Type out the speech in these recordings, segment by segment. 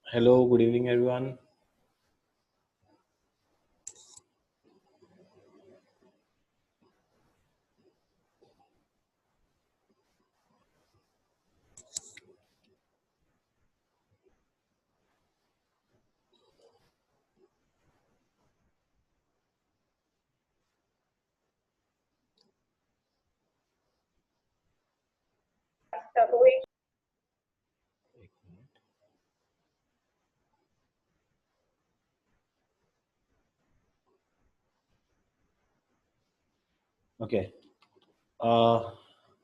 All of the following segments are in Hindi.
Hello, good evening, everyone. Okay.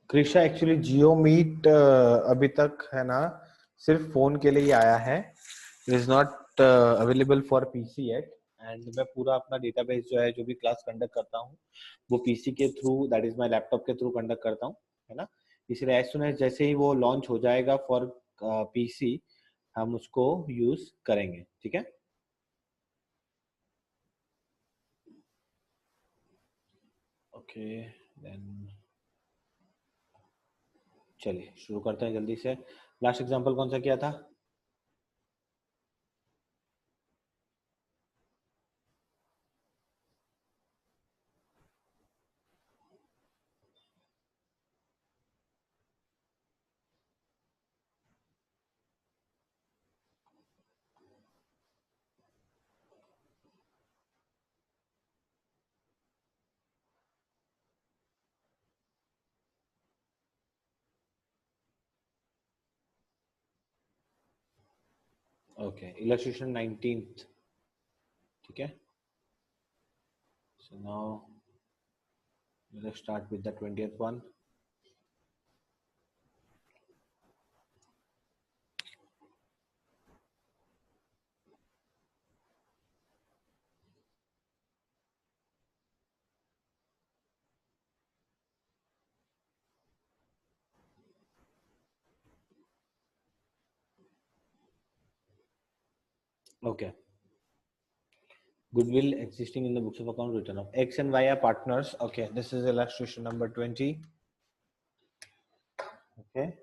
Krisha actually JioMeet अभी तक है ना सिर्फ फोन के लिए ही आया है. It is not available for PC at. And मैं पूरा अपना डेटाबेस जो है जो भी क्लास कंडक्ट करता हूँ वो पीसी के through that is my laptop के थ्रू कंडक्ट करता हूँ, है ना. इसलिए एज सुन एज जैसे ही वो लॉन्च हो जाएगा फॉर पीसी हम उसको यूज करेंगे. ठीक है. ओके देन चलिए शुरू करते हैं जल्दी से. लास्ट एग्जांपल कौन सा किया था? Okay illustration 19th. ठीक है. So now let's start with the 20th one. Okay. Goodwill existing in the books of account written off. X and Y are partners. Okay. This is illustration number 20. Okay.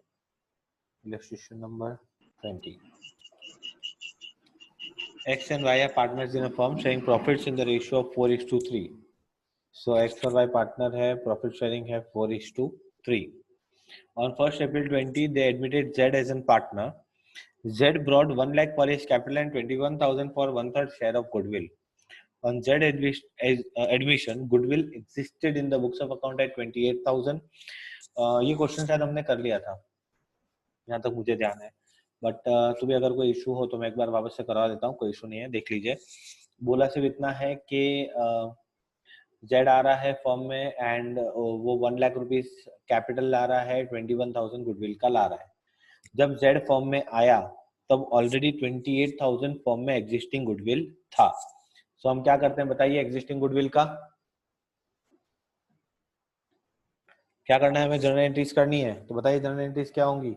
Illustration number 20. X and Y are partners in a firm sharing profits in the ratio of 4 is to 3. So X और Y partner है, profit sharing है 4 is to 3. On 1st April 20, they admitted Z as a partner. Z brought 1 lakh for his capital and 21,000 for 1/3 share of goodwill. On Z admission, goodwill existed in the books of account at 28,000. ये क्वेश्चन शायद हमने कर लिया था यहाँ तक मुझे ध्यान है. बट तो भी अगर कोई इशू हो तो मैं एक बार वापस से करवा देता हूँ, कोई इशू नहीं है, देख लीजिए. बोला सिर्फ इतना है कि जेड आ रहा है फॉर्म में एंड वो 1 लाख रुपीज कैपिटल ला रहा है, 21,000 गुडविल का ला रहा है. जब जेड फॉर्म में आया तब ऑलरेडी 28,000 फॉर्म में एग्जिस्टिंग गुडविल था. सो हम क्या करते हैं बताइए. एग्जिस्टिंग गुडविल का क्या करना है हमें? जनरल एंट्रीज करनी है. तो बताइए जनरल एंट्रीज क्या होंगी?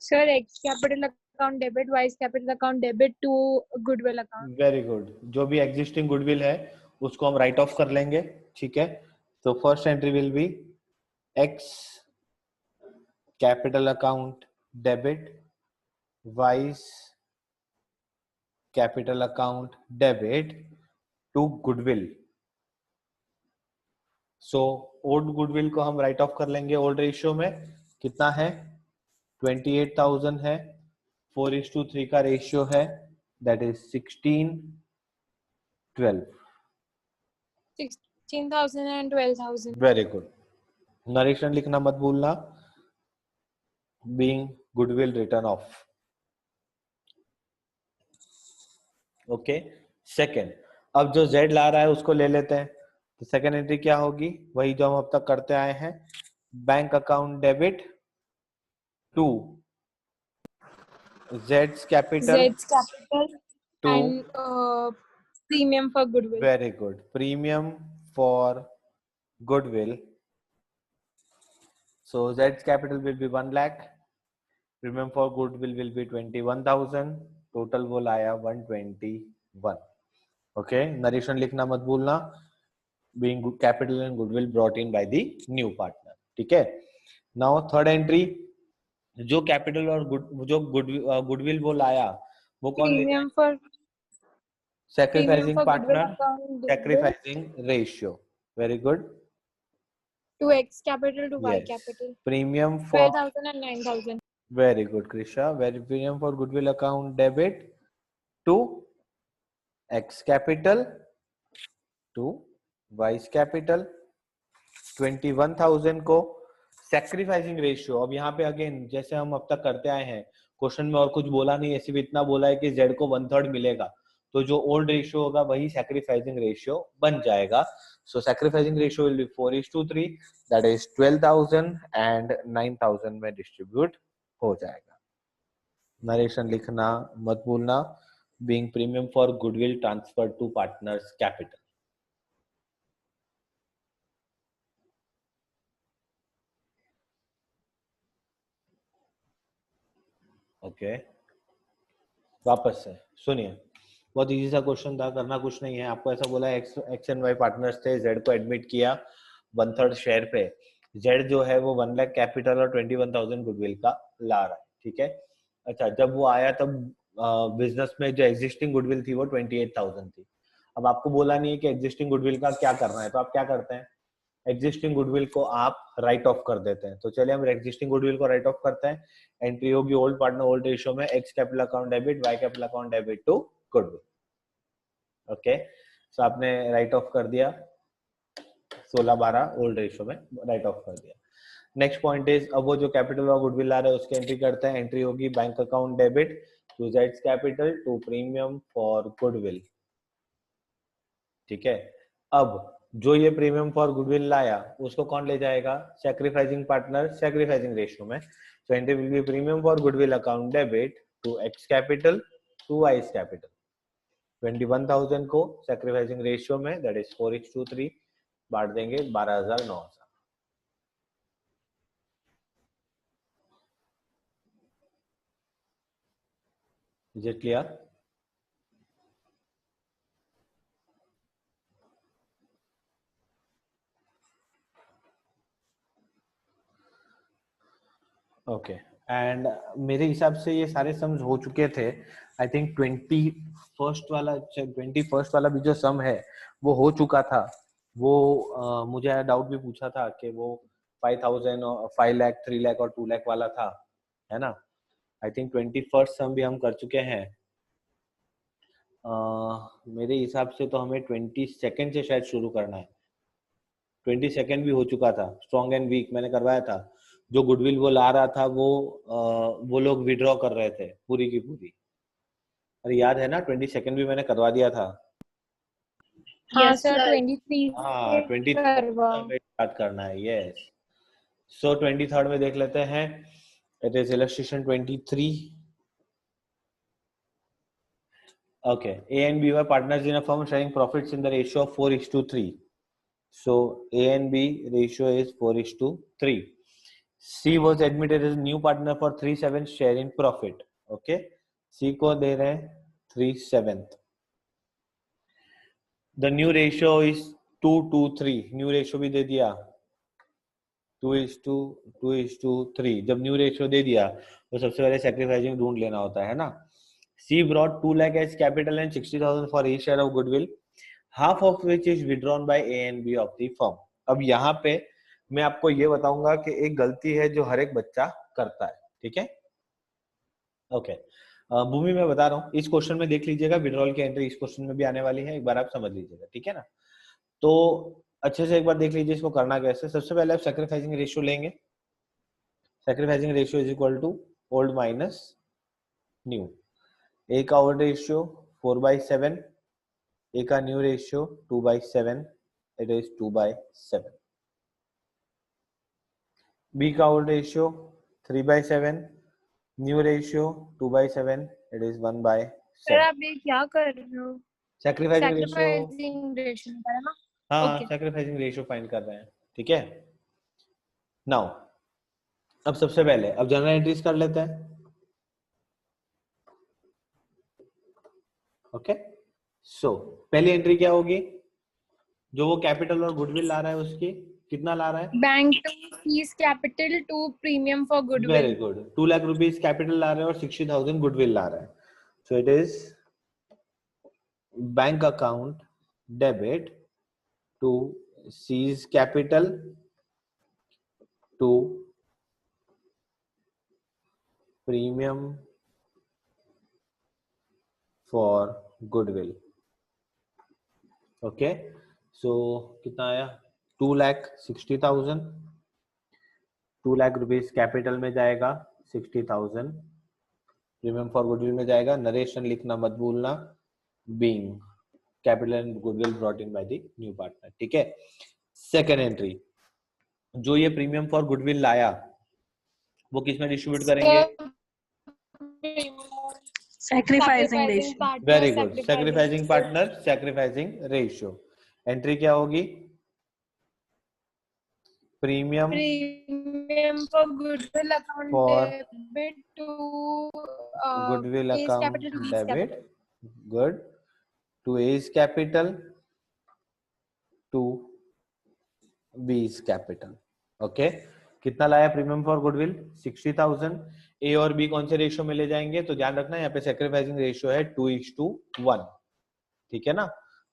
Sir, X capital account debit, Y capital account debit to goodwill account. Very good. जो भी एग्जिस्टिंग गुडविल है उसको हम राइट ऑफ कर लेंगे. ठीक है. तो first entry will be X capital account debit, Y's capital account debit to goodwill. So old goodwill को हम राइट ऑफ कर लेंगे. ओल्ड रेशियो में कितना है? 28,000 है. 4:3 का रेशियो है, that is 16:12. 16,000 and 12,000. Very good. Narration लिखना मत भूलना. Being goodwill return of. Okay. Second, अब जो जेड ला रहा है उसको ले लेते हैं. तो सेकेंड एंट्री क्या होगी? वही जो हम अब तक करते आए हैं. Bank account debit to Z's capital Z's capital to and premium for goodwill. very good. Premium for goodwill. So Z's capital will be 1 lakh. Premium for goodwill will be 21,000. Total वो लाया 121. Okay. नरेशन लिखना मत भूलना. being capital and goodwill brought in by the new partner. ठीक है. Now third entry, जो capital और जो goodwill वो लाया वो कौन ले Premium जाएगा? for Sacrificing goodwill partner, account debit sacrificing ratio. Very good. to X capital to Y Yes. capital. Premium for 12,000 and 9,000. very good, Krisha. Very premium for goodwill account debit to X capital to Y's capital. 21,000 को सैक्रिफाइसिंग रेशियो. अब यहाँ पे अगेन जैसे हम अब तक करते आए हैं, क्वेश्चन में और कुछ बोला नहीं है, सिर्फ इतना बोला है कि जेड को 1/3 मिलेगा, तो जो ओल्ड रेशियो होगा वही सैक्रिफाइसिंग रेशियो बन जाएगा. So sacrificing ratio will be 4:3, that is 12,000 and 9,000 में डिस्ट्रीब्यूट हो जाएगा. नरेशन लिखना मत भूलना. Being premium for goodwill transfer to partners capital. Okay, वापस से सुनिए. बहुत इजी सा क्वेश्चन था, करना कुछ नहीं है. आपको ऐसा बोला एक्स एंड वाई पार्टनर्स थे, जेड को एडमिट किया 1/3 शेयर पे. जेड जो है वो 1 लाख कैपिटल और 21,000 गुडविल का ला रहा है. ठीक है. अच्छा, जब वो आया तब बिजनेस में जो एग्जिस्टिंग गुडविल थी वो 28,000 थी. अब आपको बोला नहीं है कि एग्जिस्टिंग गुडविल का क्या करना है, तो आप क्या करते हैं, एग्जिस्टिंग गुडविल को आप राइट ऑफ कर देते हैं. तो चलिए हम एग्जिस्टिंग गुडविल को राइट ऑफ करते हैं. एंट्री होगी ओल्ड पार्टनर ओल्ड रेशियो में, X capital account debit Y capital account debit to goodwill. Okay, so आपने राइट ऑफ कर दिया 16/12 ओल्ड रेशियो में राइट ऑफ कर दिया. नेक्स्ट पॉइंट इज, अब वो जो कैपिटल और गुडविल आ रहा है उसकी एंट्री करते हैं. एंट्री होगी बैंक अकाउंट डेबिट टू जेड्स capital to premium for goodwill. ठीक है. अब जो ये प्रीमियम फॉर गुडविल लाया उसको कौन ले जाएगा, सैक्रिफाइसिंग पार्टनर सैक्रिफाइसिंग रेशियो में. So entry will be premium for goodwill account debit to X capital to Y's capital. 21,000 को सैक्रिफाइसिंग रेशियो में, दैट इज 4:3 बांट देंगे 12,900. Is it clear? Okay. And मेरे हिसाब से ये सारे सम्स हो चुके थे. आई थिंक 21st वाला भी जो सम है वो हो चुका था. वो मुझे डाउट भी पूछा था कि वो 5,000 और 5 लाख 3 लाख और 2 लाख वाला था, है ना. आई थिंक 21st सम भी हम कर चुके हैं. मेरे हिसाब से तो हमें 22nd से शायद शुरू करना है. 22nd भी हो चुका था. स्ट्रॉन्ग एंड वीक मैंने करवाया था. जो गुडविल वो ला रहा था वो लोग विड्रॉ कर रहे थे पूरी की पूरी. अरे याद है ना, 22nd भी मैंने करवा दिया था. हाँ Yes, सर, sir. 23 हाँ, 23rd में स्टार्ट करना है. यस. सो 23rd में देख लेते हैं. It is illustration 23. Okay. A and B were partners in a firm sharing profits in the ratio of 4:3. So A and B ratio is 4:3. C was admitted as a new partner for 3/7 share in profit. Okay. C को दे रहे हैं 3/7. The new ratio is 2:3. New ratio भी दे दिया 2:3. जब न्यू रेशियो दे दिया तो सबसे पहले सैक्रिफाइसिंग ढूंढ लेना होता है ना. C brought 2 lakh as capital and 60,000 for each share of goodwill, half of which is withdrawn by A and B of the firm. अब यहाँ पे मैं आपको ये बताऊंगा कि एक गलती है जो हर एक बच्चा करता है. ठीक है. ओके. भूमि मैं बता रहा हूँ, इस क्वेश्चन में देख लीजिएगा, विड्रॉल की एंट्री इस क्वेश्चन में भी आने वाली है, एक बार आप समझ लीजिएगा. ठीक है ना. तो अच्छे से एक बार देख लीजिए इसको करना कैसे. सबसे पहले आप सैक्रिफाइसिंग रेशियो लेंगे. Sacrificing ratio is equal to old minus new. A का ओल्ड रेशियो 4/7, ए का new ratio 2/7, it is 2/7. B का old ratio 3/7, new ratio 2/7, it is 1/7. Sir आप ये क्या कर रहे हो? Sacrificing ratio. सैक्रिफाइसिंग रेशियो है ना. हाँ, Okay. सैक्रिफाइसिंग रेशियो फाइंड कर रहे हैं. ठीक है. नाउ अब सबसे पहले अब जनरल एंट्रीज कर लेते हैं. ओके. सो पहली एंट्री क्या होगी, जो वो कैपिटल और गुडविल ला रहा है उसकी कितना ला रहा है? Bank to C's capital to premium for very goodwill. Good. 2 lakh rupees capital ला रहा है और 60,000 गुडविल ला रहा है. So it is bank account debit to C's capital to premium for goodwill. Okay, so कितना आया? 2,60,000. 2 लाख रुपीस कैपिटल में जाएगा, 60,000 प्रीमियम फॉर गुडविल में जाएगा. नरेशन लिखना मत भूलना. Being capital and goodwill brought in by the new partner. ठीक है. सेकेंड एंट्री, जो ये प्रीमियम फॉर गुडविल लाया वो किस में डिस्ट्रीब्यूट करेंगे? Sacrificing ratio. Very good. Sacrificing partner, sacrificing ratio. Entry क्या होगी? Premium for goodwill account For debit to goodwill A's account capital to B's debit. capital. Good. To A's capital to B's capital. Okay, कितना लाया प्रीमियम फॉर गुडविल? 60,000. ए और बी कौन से रेशियो में ले जाएंगे? तो ध्यान रखना यहाँ पे सैक्रिफाइसिंग रेशियो है 2:1. ठीक है ना.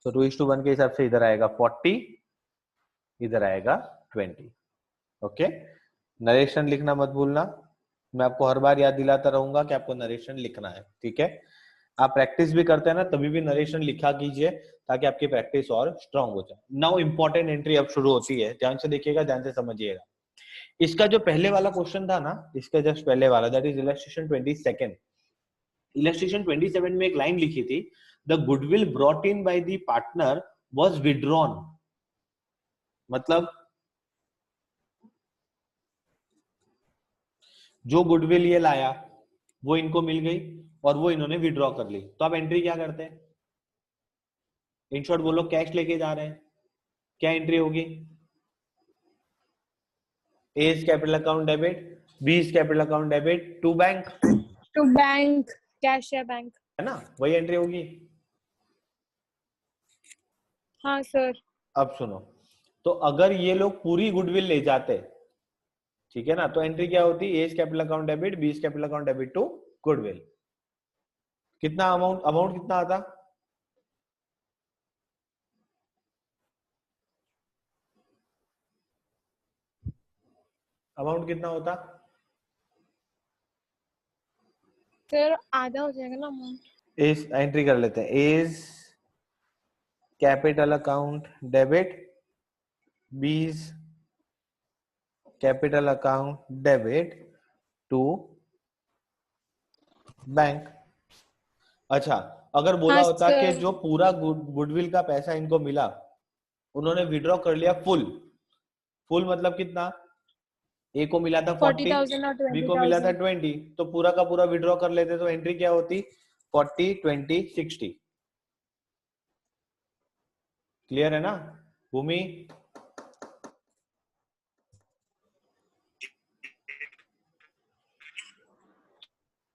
तो 2:1 के हिसाब से इधर आएगा 40, इधर आएगा 20. ओके, नरेशन लिखना मत भूलना. मैं आपको हर बार याद दिलाता रहूंगा कि आपको नरेशन लिखना है. ठीक है. आप प्रैक्टिस भी करते हैं ना, तभी भी नरेशन लिखा कीजिए ताकि आपकी प्रैक्टिस और स्ट्रांग हो जाए. नाउ इंपॉर्टेंट एंट्री अब शुरू होती है. ध्यान से देखिएगा, ध्यान से समझिएगा. इसका जो पहले वाला क्वेश्चन था ना, इसका जस्ट पहले वाला, दैट इज इलस्ट्रेशन 22. इलस्ट्रेशन 27 में एक लाइन लिखी थी, the goodwill brought in by the partner was withdrawn. मतलब जो गुडविल ये लाया वो इनको मिल गई और वो इन्होंने विड्रॉ कर ली. तो अब एंट्री क्या करते हैं? इन शॉर्ट वो लोग कैश लेके जा रहे हैं. क्या एंट्री होगी? A's capital account debit, B's capital account debit to bank. To bank, cash या बैंक. है ना, वही एंट्री होगी. हाँ सर. अब सुनो, तो अगर ये लोग पूरी गुडविल ले जाते, ठीक है ना, तो एंट्री क्या होती? A's capital account debit, B's capital account debit to goodwill. कितना अमाउंट कितना आता? अमाउंट कितना होता? सर आधा हो जाएगा ना अमाउंट. एज एंट्री कर लेते हैं. A's capital account debit, B's capital account debit to bank. अच्छा, अगर बोला हाँ, होता कि सर. जो पूरा गुडविल का पैसा इनको मिला उन्होंने विड्रॉ कर लिया फुल. फुल मतलब कितना? ए को मिला था 40, 40,000 और बी को मिला था 20,000. 20, तो पूरा का पूरा विड्रॉ कर लेते तो एंट्री क्या होती? 40, 20, 60. क्लियर है ना भूमि?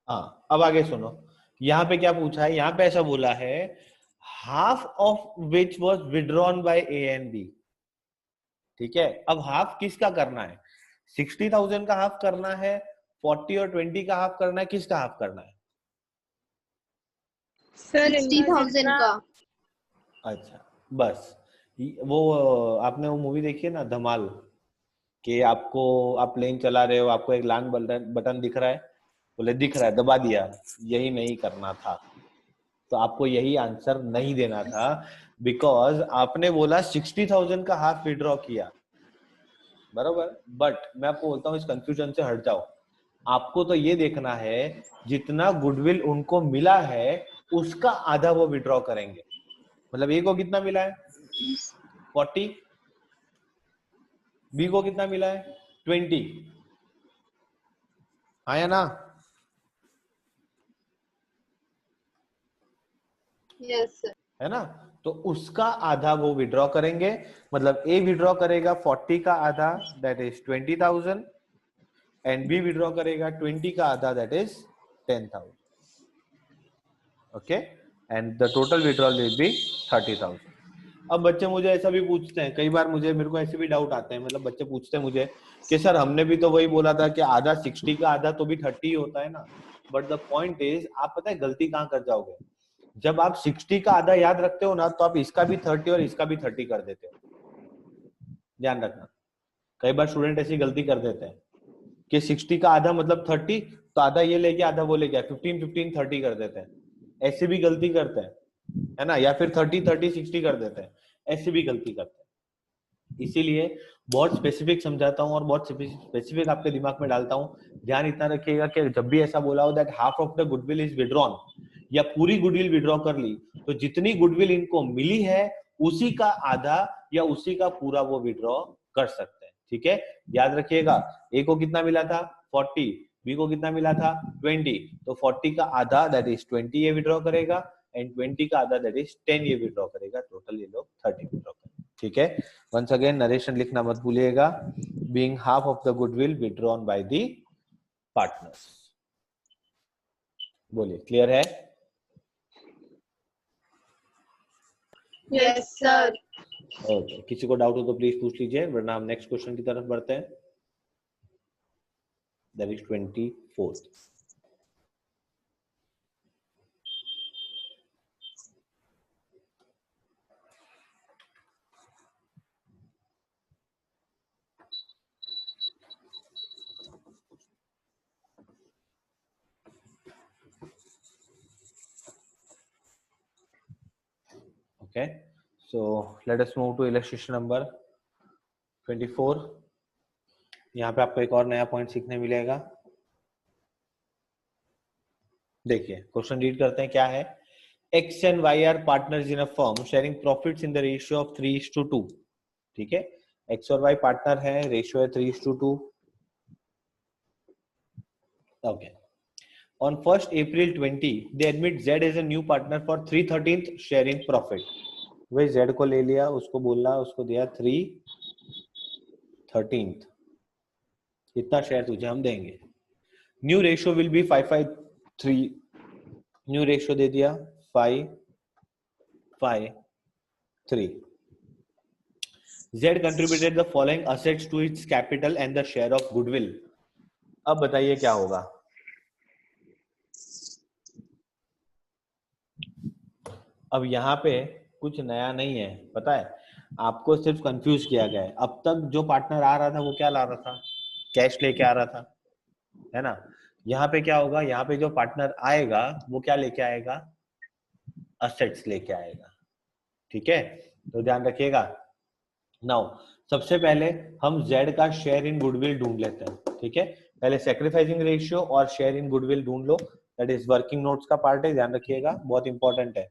हाँ, अब आगे सुनो. यहाँ पे क्या पूछा है? यहाँ पे ऐसा बोला है, half of which was withdrawn by A and B. ठीक है. अब हाफ किसका करना है? 60,000 का हाफ करना है, 40 और 20 का हाफ करना है, किसका हाफ करना है? सर 60,000 का. अच्छा, बस वो आपने वो मूवी देखी है ना धमाल, कि आपको आप प्लेन चला रहे हो, आपको एक लाल बटन दिख रहा है, बोले दिख रहा है, दबा दिया. यही नहीं करना था. तो आपको यही आंसर नहीं देना था, बिकॉज आपने बोला 60,000 का हाफ विड्रॉ किया, बरोबर. बट मैं आपको बोलता हूँ इस कंफ्यूजन से हट जाओ. आपको तो ये देखना है जितना गुडविल उनको मिला है उसका आधा वो विड्रॉ करेंगे. मतलब ए को कितना मिला है? 40. बी को कितना मिला है? 20. आया ना? Yes sir. है ना. तो उसका आधा वो विड्रॉ करेंगे. मतलब ए विड्रॉ करेगा 40 का आधा, that is 20,000, and B withdraw करेगा 20 का आधा, that is 10,000. Okay, and the total withdrawal will be 30,000. अब बच्चे मुझे ऐसा भी पूछते हैं, कई बार मेरे को ऐसे भी डाउट आते हैं, मतलब बच्चे पूछते हैं मुझे कि सर हमने भी तो वही बोला था कि आधा 60 का आधा तो भी 30 होता है ना, बट द पॉइंट इज आप पता है गलती कहाँ कर जाओगे, जब आप 60 का आधा याद रखते हो ना तो आप इसका भी 30 और इसका भी 30 कर देते हो। ध्यान रखना, कई बार स्टूडेंट ऐसी गलती कर देते हैं कि 60 का आधा मतलब 30, तो आधा ये लेके आधा वो लेके 15 15 30 कर देते हैं, ऐसे भी गलती करते हैं, है ना, या फिर 30 30 60 कर देते हैं, ऐसी भी गलती करते हैं। इसीलिए बहुत स्पेसिफिक समझाता हूँ और बहुत स्पेसिफिक आपके दिमाग में डालता हूँ। ध्यान इतना रखिएगा कि जब भी ऐसा बोला हो that half of the goodwill is withdrawn, या पूरी गुडविल विड्रॉ कर ली, तो जितनी गुडविल इनको मिली है उसी का आधा या उसी का पूरा वो विड्रॉ कर सकते हैं। ठीक है, याद रखिएगा, ए को कितना मिला था 40, बी को कितना मिला था 20, तो 40 का आधा दैट इज 20 ये विड्रॉ करेगा एंड 20 का आधा दैट इज 10 ये विड्रॉ करेगा, टोटल ये लोग 30 विड्रॉ करेंगे। ठीक है, वंस अगेन नरेशन लिखना मत भूलिएगा, being half of the goodwill withdrawn by the partners. बोलिए, क्लियर है? Yes, sir. ओके, किसी को डाउट हो तो प्लीज पूछ लीजिए, वरना हम नेक्स्ट क्वेश्चन की तरफ बढ़ते हैं, that is 24th। Okay, so let us move to illustration number 24। यहाँ पे आपको एक और नया पॉइंट सीखने मिलेगा। देखिए क्वेश्चन रीड करते हैं, क्या है, X and Y are partners in a firm sharing profits in the ratio of 3:2। ठीक है, X और Y पार्टनर है, रेशियो है 3:2। Okay, on 1st April 20 they admit Z as a new partner for 3/13 share in profit। वही Z को ले लिया, उसको बोला, उसको दिया 3/13, इतना शेयर तुझे हम देंगे। New ratio will be 5/3, new ratio दे दिया 5/3। Z contributed the following assets to its capital and the share of goodwill। अब बताइए क्या होगा। अब यहाँ पे कुछ नया नहीं है, पता है आपको, सिर्फ कंफ्यूज किया गया है। अब तक जो पार्टनर आ रहा था वो क्या ला रहा था, कैश लेके आ रहा था, है ना। यहाँ पे क्या होगा, यहाँ पे जो पार्टनर आएगा वो क्या लेके आएगा, असेट्स लेके आएगा। ठीक है, तो ध्यान रखिएगा। नाउ सबसे पहले हम Z का शेयर इन गुडविल ढूंढ लेते हैं। ठीक है, पहले सैक्रिफाइसिंग रेशियो और शेयर इन गुडविल ढूंढ लो, दैट इज वर्किंग नोट्स का पार्ट है, ध्यान रखिएगा, बहुत इंपॉर्टेंट है।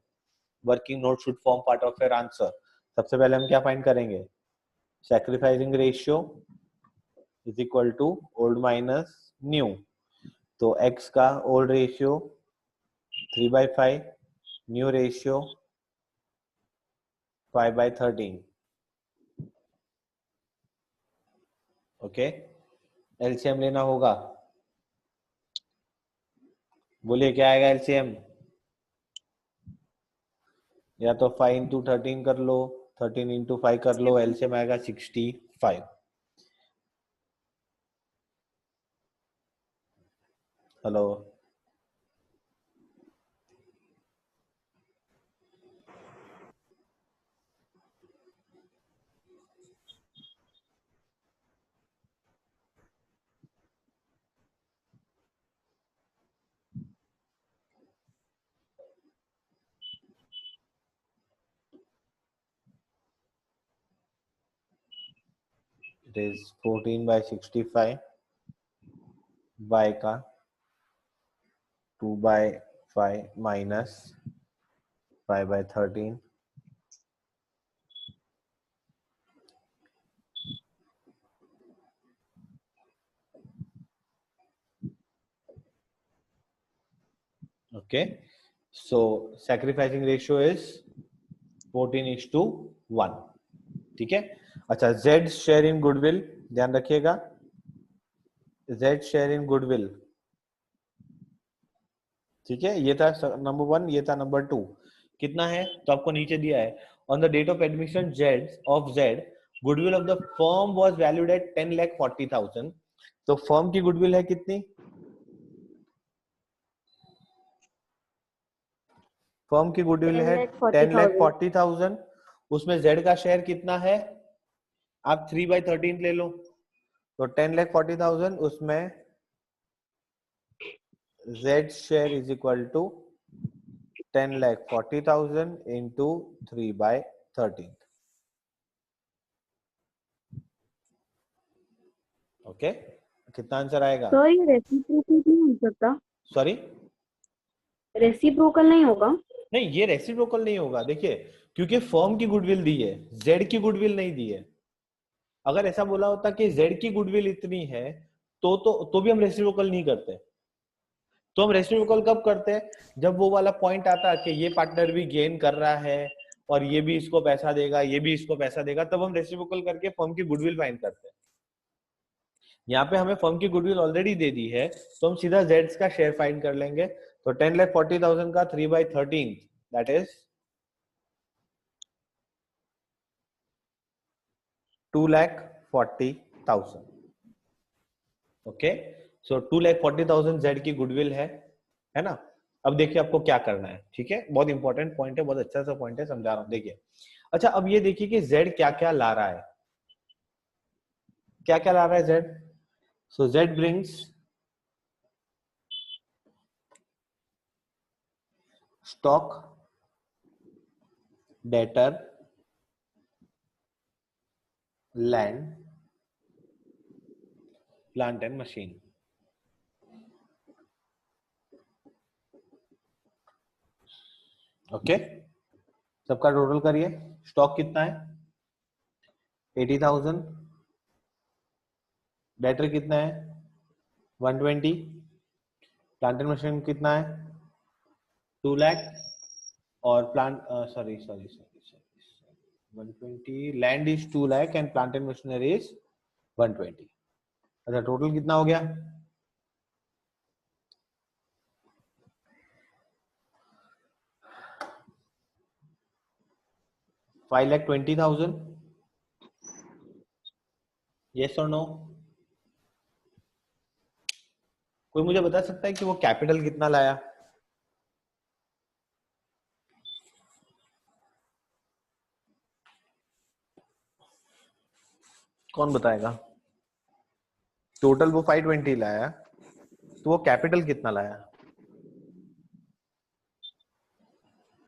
Working note should form part of your answer. सबसे पहले हम क्या फाइंड करेंगे, sacrificing ratio is equal to old minus new, तो x का old ratio 3/5, new ratio 5/13। Okay, LCM लेना होगा, बोलिए क्या आएगा एलसीएम, या तो 5 into 13 कर लो, 13 into 5 कर लो, एलसीएम आएगा 65। हेलो, इट इज 14/65, y का 2/5 minus 5/13, okay, so sacrificing ratio is 14:1। ठीक है, अच्छा, Z शेयर इन गुडविल, ध्यान रखिएगा, Z शेयर इन गुडविल, ठीक है, ये था नंबर 1, ये था नंबर 2, कितना है तो आपको नीचे दिया है On the date of admission Z, goodwill of the firm was valued at 10,40,000. तो फर्म की गुडविल है कितनी? फर्म की गुडविल है 10,40,000. उसमें Z का शेयर कितना है? आप 3/13 ले लो. तो 10,40,000 उसमें Z share is equal to 10,40,000 into 3/13. Okay, कितना आंसर आएगा? सर ये रेसिप्रोकल नहीं हो सकता? सॉरी, रेसिप्रोकल नहीं होगा? नहीं, ये रेसिप्रोकल नहीं होगा. देखिए, क्योंकि फर्म की गुडविल दी है, जेड की गुडविल नहीं दी है. अगर ऐसा बोला होता कि जेड की गुडविल इतनी है तो भी हम रेसिप्रोकल नहीं करते. तो हम रेसिप्रोकल कब करते हैं? जब वो वाला पॉइंट आता कि ये पार्टनर भी गेन कर रहा है और ये भी इसको पैसा देगा, ये भी इसको पैसा देगा, तब हम रेसिप्रोकल करके फर्म की गुडविल फाइंड करते हैं. यहाँ पे हमें फर्म की गुडविल ऑलरेडी दे दी है, तो हम सीधा जेड्स का शेयर फाइंड कर लेंगे. तो 10,40,000 का 3/13, that is 2,40,000. Okay, so 2,40,000 Z की गुडविल है ना. अब देखिए आपको क्या करना है. ठीक है, बहुत इंपॉर्टेंट पॉइंट है, बहुत अच्छा सा पॉइंट है, समझा रहा हूं. देखिए, अच्छा अब ये देखिए कि जेड क्या क्या ला रहा है. क्या क्या ला रहा है Z? So Z brings stock, debtor, land, plant and machine. Okay, सबका टोटल करिए. स्टॉक कितना है? 80,000. डेटर कितना है? 120. प्लांट एंड मशीन कितना है? 2 लाख. और plant 120. Land is 2 lakh and plant and machinery is 120. अच्छा, टोटल कितना हो गया? 5,20,000. यस और नो? कोई मुझे बता सकता है कि वो कैपिटल कितना लाया? कौन बताएगा? टोटल वो 520 लाया, तो वो कैपिटल कितना लाया?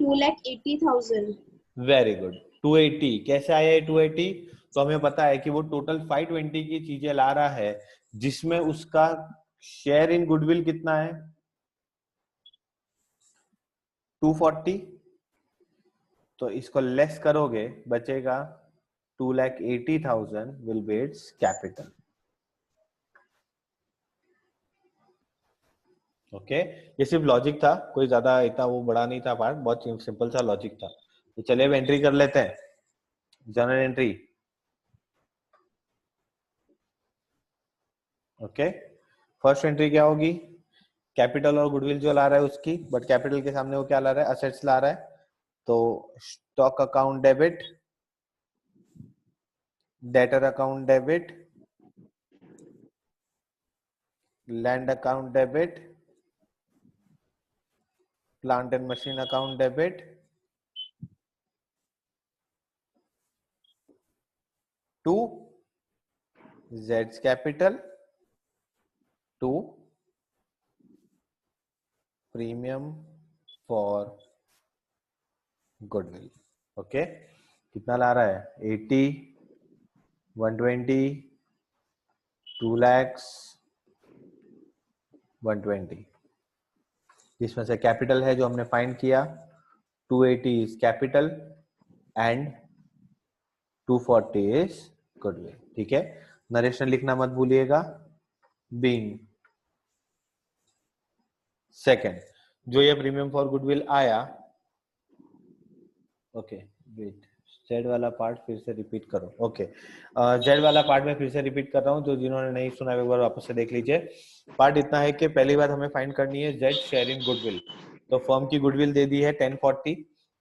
2,80,000. Very good. 280. कैसे आया है 280? तो हमें पता है कि वो टोटल 520 की चीजें ला रहा है, जिसमें उसका शेयर इन गुडविल कितना है? 240. तो इसको लेस करोगे, बचेगा 2,80,000 will be it's capital. Okay, ये सिर्फ लॉजिक था, कोई ज्यादा इतना वो बड़ा नहीं था पार्ट, बहुत सिंपल सा लॉजिक था. तो चलिए अब एंट्री कर लेते हैं. General entry. Okay, first entry क्या होगी? कैपिटल और गुडविल जो ला रहा है उसकी, बट कैपिटल के सामने वो क्या ला रहा है? असेट्स ला रहा है. तो stock account debit, debtor account debit, land account debit, plant and machine account debit, to Z's capital, to premium for goodwill. Okay, कितना ला रहा है? 80, 120, 2 lakhs, 120. इसमें से कैपिटल है जो हमने फाइंड किया, 280 is capital and 240 is goodwill. ठीक है, नरेशन लिखना मत भूलिएगा. बीइंग सेकंड, जो ये प्रीमियम फॉर गुडविल आया. ओके, वेट, जेड वाला पार्ट फिर से रिपीट करो. ओके, जेड वाला पार्ट में फिर से रिपीट कर रहा हूँ, जो जिन्होंने नहीं सुना एक बार वापस से देख लीजिए. पार्ट इतना है कि पहली बात हमें फाइंड करनी है जेड शेयर इन गुडविल. तो फर्म की गुडविल दे दी है 1040.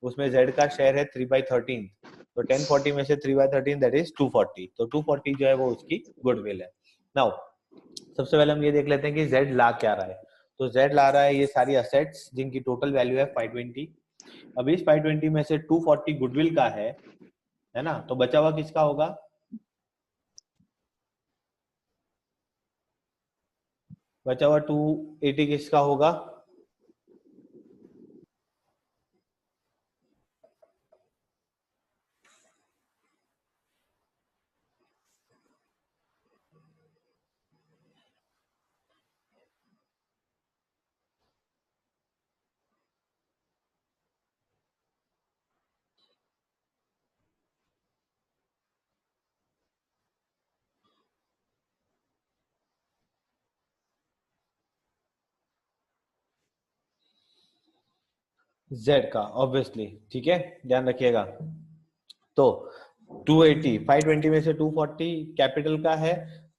उसमें Z का शेयर है 3/13, तो 1040 में से 3/13 दैट इज 240, तो 240 जो है वो उसकी गुडविल है। नाउ सबसे पहले हम ये देख लेते हैं कि Z ला क्या रहा है। तो Z ला रहा है ये सारी असेट्स जिनकी टोटल वैल्यू है 520। अब इस 520 में से 240 गुडविल का है ना, तो बचा हुआ किसका होगा? बचा हुआ 280 किसका होगा? Z का ऑब्वियसली, ठीक है, ध्यान रखिएगा। तो 280, 520 में से 240 कैपिटल का है,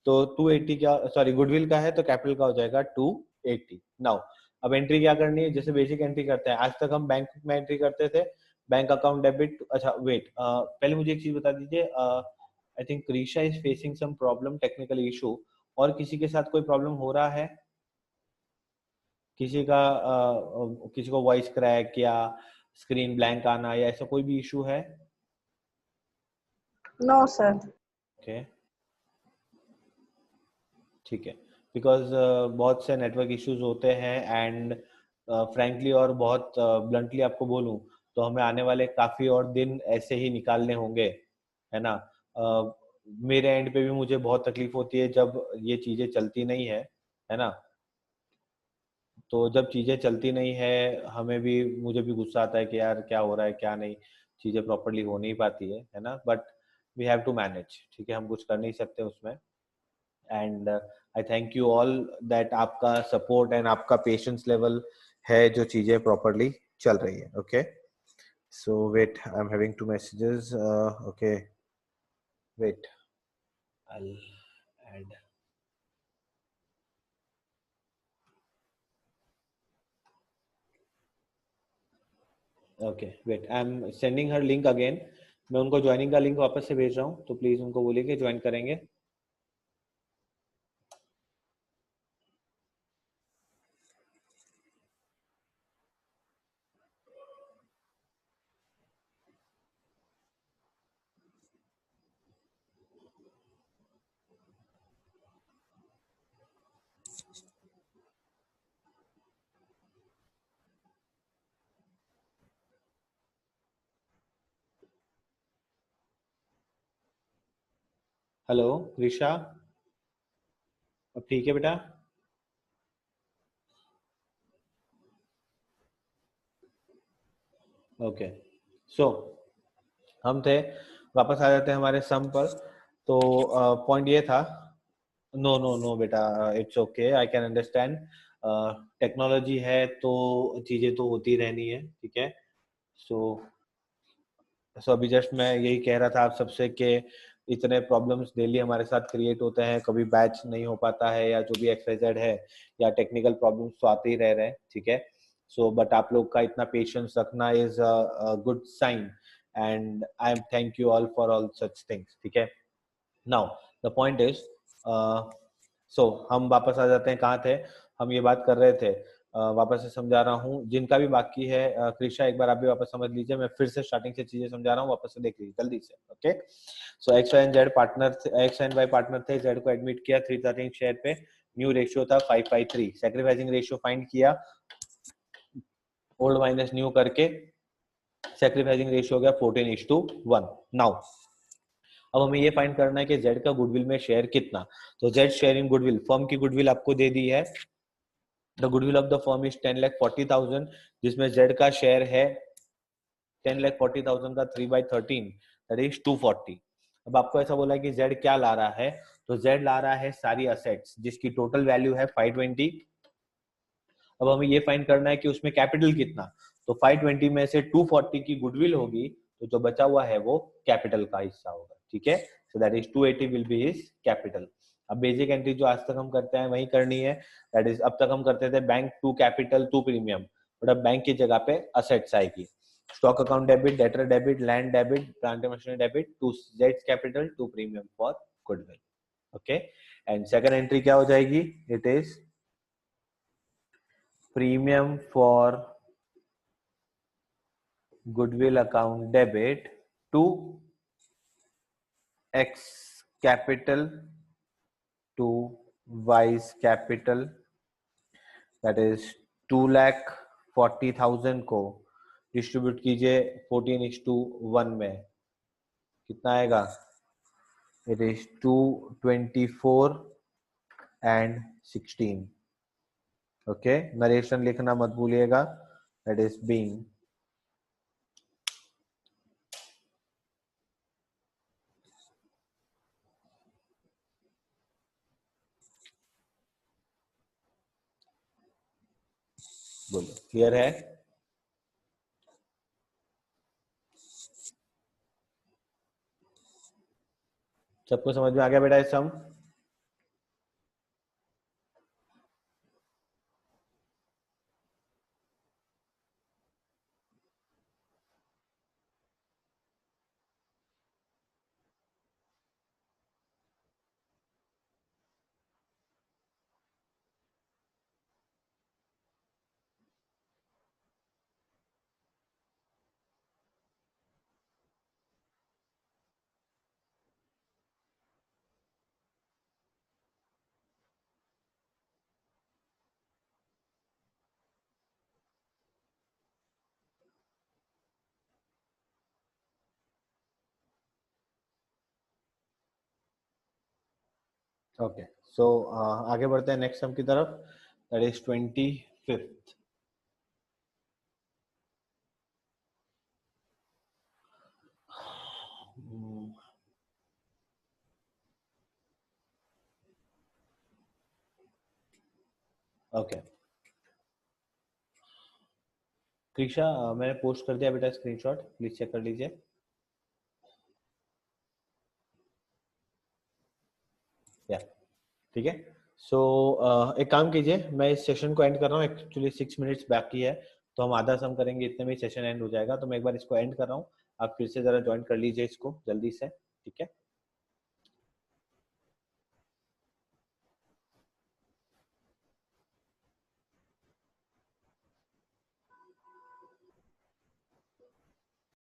तो 280 का, सॉरी गुडविल का है, तो कैपिटल का हो जाएगा 280। नाउ अब एंट्री क्या करनी है? जैसे बेसिक एंट्री करते हैं, आज तक हम बैंक में एंट्री करते थे, बैंक अकाउंट डेबिट। अच्छा वेट, पहले मुझे एक चीज बता दीजिए, I think Risha is facing some problem, technical issue, और किसी के साथ कोई प्रॉब्लम हो रहा है? किसी का किसी को वॉइस क्रैक या स्क्रीन ब्लैंक आना या ऐसा कोई भी इशू है? No, sir. ओके, ठीक है, बिकॉज बहुत से नेटवर्क इश्यूज होते हैं एंड फ्रैंकली और बहुत ब्लंटली आपको बोलूं तो हमें आने वाले काफी और दिन ऐसे ही निकालने होंगे, है ना। मेरे एंड पे भी मुझे बहुत तकलीफ होती है जब ये चीजें चलती नहीं है ना। तो जब चीजें चलती नहीं है हमें भी, मुझे भी गुस्सा आता है कि यार क्या हो रहा है क्या नहीं, चीजें प्रॉपरली हो नहीं पाती है ना। But we have to manage, ठीक है, हम कुछ कर नहीं सकते उसमें। And I thank you all that आपका सपोर्ट एंड आपका पेशेंस लेवल है जो चीजें प्रॉपरली चल रही है। Okay, so wait, I am having two messages. Okay wait, I add, okay wait, I am sending her link again. मैं उनको ज्वाइनिंग का लिंक वापस से भेज रहा हूँ, तो प्लीज उनको बोलिए कि ज्वाइन करेंगे। हेलो ऋषा, अब ठीक है बेटा? ओके, सो हम थे, वापस आ जाते हैं हमारे सम पर। तो पॉइंट ये था, नो नो नो बेटा, it's okay, I can understand, technology है तो चीजें तो होती रहनी है, ठीक है। सो अभी जस्ट मैं यही कह रहा था आप सबसे कि इतने प्रॉब्लम्स डेली हमारे साथ क्रिएट होते हैं, कभी बैच नहीं हो पाता है या जो भी एक्सरसाइज है या टेक्निकल प्रॉब्लम्स तो आते ही रह रहे हैं, ठीक है। सो बट आप लोग का इतना पेशेंस रखना is a good sign and I am thank you all for all such things, ठीक है। Now the point is, so हम वापस आ जाते हैं, कहाँ थे हम, ये बात कर रहे थे। वापस से समझा रहा हूँ जिनका भी बाकी है, कृषा एक बार आप भी वापस समझ लीजिए, मैं फिर से स्टार्टिंग से चीजें समझा रहा हूँ, वापस से देख लीजिए जल्दी से। Okay, so X Y and Z partner, X and Y partner थे, जेड को एडमिट किया 313 शेयर पे, न्यू रेशियो था 5/3, सैक्रिफाइसिंग रेशियो फाइंड किया, ओल्ड माइनस न्यू करके सैक्रिफाइसिंग रेशियो हो गया 14:1। नाउ अब हमें ये फाइंड करना है कि जेड का गुडविल में शेयर कितना। तो Z share in goodwill, firm की गुडविल आपको दे दी है, the goodwill of the firm is 10,40,000, जिसमें जेड का शेयर है 10,40,000 का 3/13 दैट इज 240। अब आपको ऐसा बोला है कि जेड क्या ला रहा है, तो जेड ला रहा है सारी असेट्स जिसकी टोटल वैल्यू है 520। अब हमें ये फाइंड करना है कि उसमें कैपिटल कितना, तो 520 में से 240 की गुडविल होगी, तो जो बचा हुआ है वो कैपिटल का हिस्सा होगा, ठीक है। So that is 280 will be his capital. अब बेसिक एंट्री जो आज तक हम करते हैं वही करनी है, दैट इज अब तक हम करते थे bank to capital to premium, but अब बैंक की जगह पे असेट्स आएगी। stock account debit, debtor debit, land debit, plant and machinery debit, to Z's capital, to premium for goodwill. Okay, and second entry क्या हो जाएगी? It is premium for goodwill account debit to X capital to Y's capital, that is 2,40,000 को डिस्ट्रीब्यूट कीजिए 14:1 में, कितना आएगा? It is 224 and 16. Okay, narration लिखना मत भूलिएगा, that is being बोलो, क्लियर है? सबको समझ में आ गया बेटा ये सम? ओके, सो आगे बढ़ते हैं नेक्स्ट सम की तरफ, that is 25th. Okay, Krisha मैंने पोस्ट कर दिया बेटा स्क्रीनशॉट, प्लीज चेक कर लीजिए. या ठीक है, सो एक काम कीजिए, मैं इस सेशन को एंड कर रहा हूँ. एक्चुअली 6 मिनट्स बाकी है, तो हम आधा सम करेंगे, इतने में सेशन एंड हो जाएगा. तो मैं एक बार इसको एंड कर रहा हूँ, आप फिर से जरा ज्वाइन कर लीजिए इसको जल्दी से, ठीक है?